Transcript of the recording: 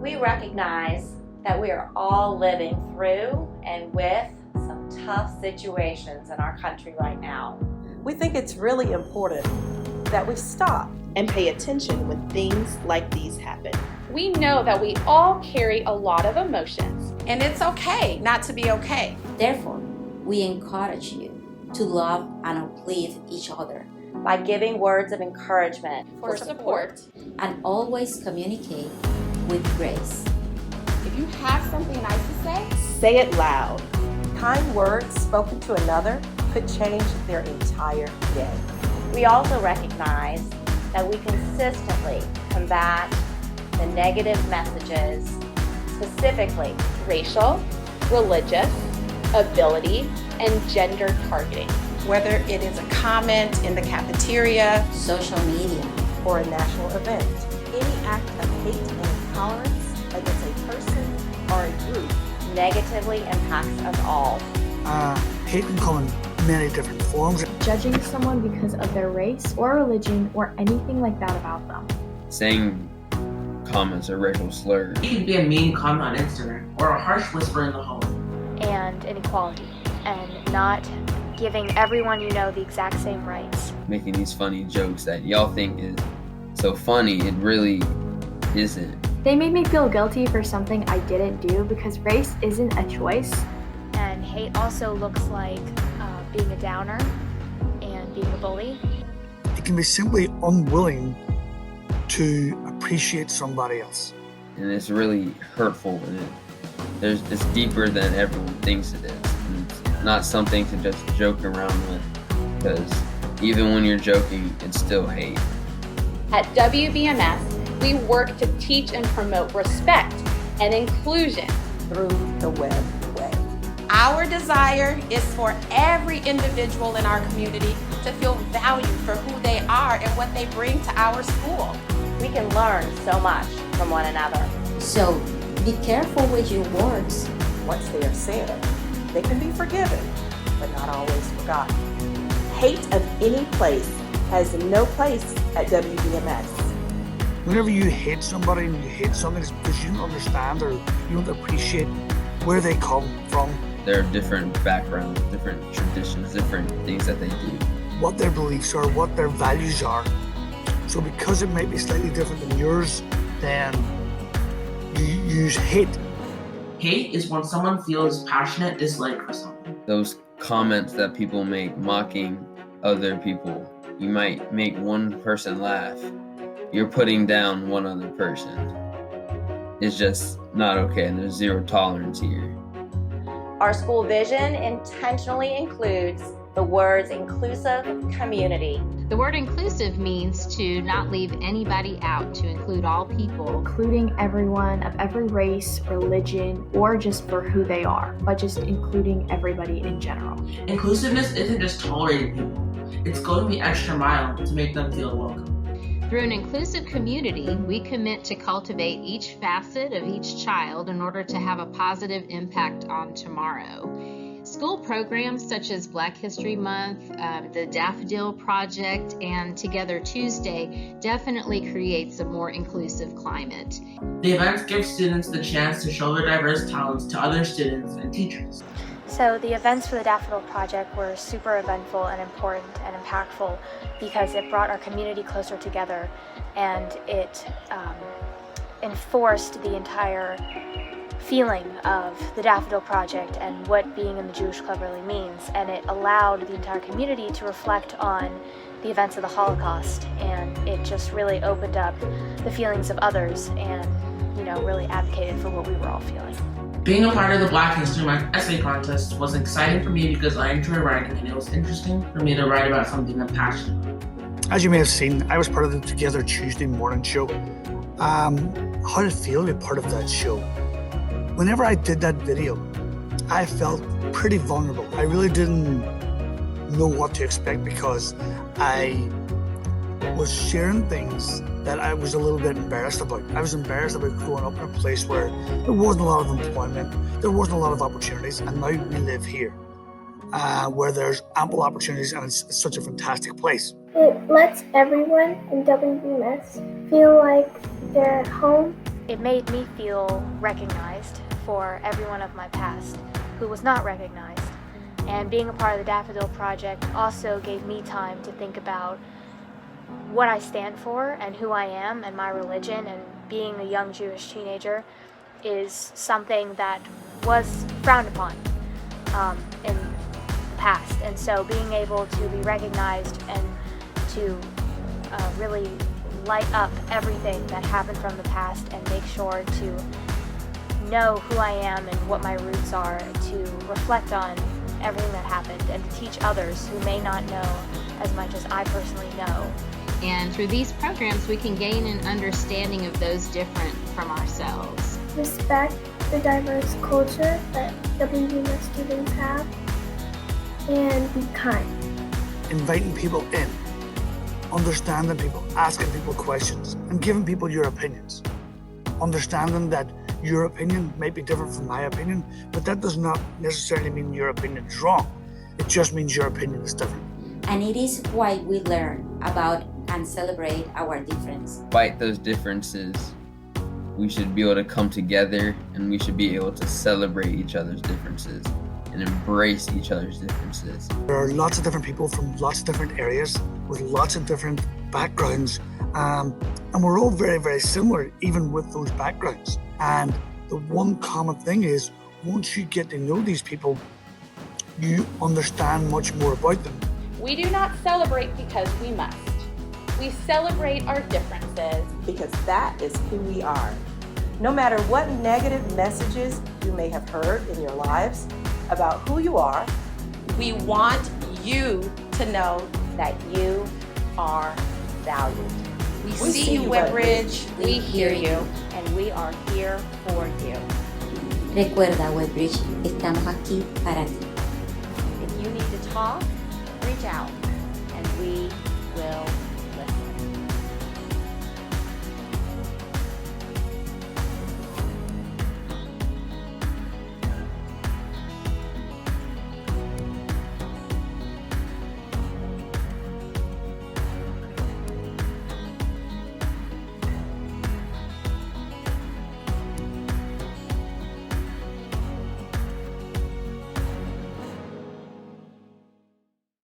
We recognize that we are all living through and with some tough situations in our country right now. We think it's really important that we stop and pay attention when things like these happen. We know that we all carry a lot of emotions. And it's okay not to be okay. Therefore, we encourage you to love and uplift each other by giving words of encouragement, for support, and always communicate with grace. If you have something nice to say it loud. Kind words spoken to another could change their entire day. We also recognize that we consistently combat the negative messages, specifically racial, religious, ability, and gender targeting. Whether it is a comment in the cafeteria, social media, or a national event, any act of hate and intolerance against a person or a group negatively impacts us all. Hate can come in many different forms. Judging someone because of their race or religion or anything like that about them. Saying comments or racial slurs. It can be a mean comment on Instagram or a harsh whisper in the home. And inequality, and not giving everyone you know the exact same rights. Making these funny jokes that y'all think is so funny, it really isn't. They made me feel guilty for something I didn't do because race isn't a choice. And hate also looks like being a downer and being a bully. It can be simply unwilling to appreciate somebody else. And it's really hurtful, and it's deeper than everyone thinks it is. And it's not something to just joke around with, because even when you're joking, it's still hate. At WBMS, we work to teach and promote respect and inclusion through the web way. Our desire is for every individual in our community to feel valued for who they are and what they bring to our school. We can learn so much from one another. So be careful with your words. Once they are said, they can be forgiven, but not always forgotten. Hate of any place has no place at WBMS. Whenever you hate somebody and you hate something, it's because you don't understand or you don't appreciate where they come from. There are different backgrounds, different traditions, different things that they do. What their beliefs are, what their values are. So because it might be slightly different than yours, then you use hate. Hate is when someone feels passionate dislike for someone. Those comments that people make mocking other people, you might make one person laugh. You're putting down one other person. It's just not okay, and there's zero tolerance here. Our school vision intentionally includes the words inclusive community. The word inclusive means to not leave anybody out, to include all people. Including everyone of every race, religion, or just for who they are, but just including everybody in general. Inclusiveness isn't just tolerating people. It's going the extra mile to make them feel welcome. Through an inclusive community, we commit to cultivate each facet of each child in order to have a positive impact on tomorrow. School programs such as Black History Month, the Daffodil Project, and Together Tuesday definitely creates a more inclusive climate. The events give students the chance to show their diverse talents to other students and teachers. So the events for the Daffodil Project were super eventful and important and impactful because it brought our community closer together, and it enforced the entire feeling of the Daffodil Project and what being in the Jewish Club really means, and it allowed the entire community to reflect on the events of the Holocaust, and it just really opened up the feelings of others and, really advocated for what we were all feeling. Being a part of the Black History Month essay contest was exciting for me because I enjoy writing, and it was interesting for me to write about something I'm passionate about. As you may have seen, I was part of the Together Tuesday morning show. How did it feel to be part of that show? Whenever I did that video, I felt pretty vulnerable. I really didn't know what to expect because I was sharing things that I was a little bit embarrassed about. I was embarrassed about growing up in a place where there wasn't a lot of employment, there wasn't a lot of opportunities, and now we live here, where there's ample opportunities, and it's such a fantastic place. It lets everyone in WBMS feel like they're at home It made me feel recognized for everyone of my past who was not recognized. And being a part of the Daffodil Project also gave me time to think about what I stand for and who I am and my religion, and being a young Jewish teenager is something that was frowned upon in the past. And so being able to be recognized and to really light up everything that happened from the past and make sure to know who I am and what my roots are, to reflect on everything that happened and to teach others who may not know as much as I personally know. And through these programs, we can gain an understanding of those different from ourselves. Respect the diverse culture that WBMS students have, and be kind. Inviting people in, understanding people, asking people questions, and giving people your opinions. Understanding that your opinion may be different from my opinion, but that does not necessarily mean your opinion is wrong. It just means your opinion is different. And it is why we learn about and celebrate our difference. Despite those differences, we should be able to come together, and we should be able to celebrate each other's differences and embrace each other's differences. There are lots of different people from lots of different areas with lots of different backgrounds, and we're all very, very similar even with those backgrounds. And the one common thing is, once you get to know these people, you understand much more about them. We do not celebrate because we must. We celebrate our differences because that is who we are. No matter what negative messages you may have heard in your lives about who you are, we want you to know that you are valued. We see you, Woodbridge. We hear you, and we are here for you. Recuerda, Woodbridge, estamos aquí para ti. If you need to talk, reach out.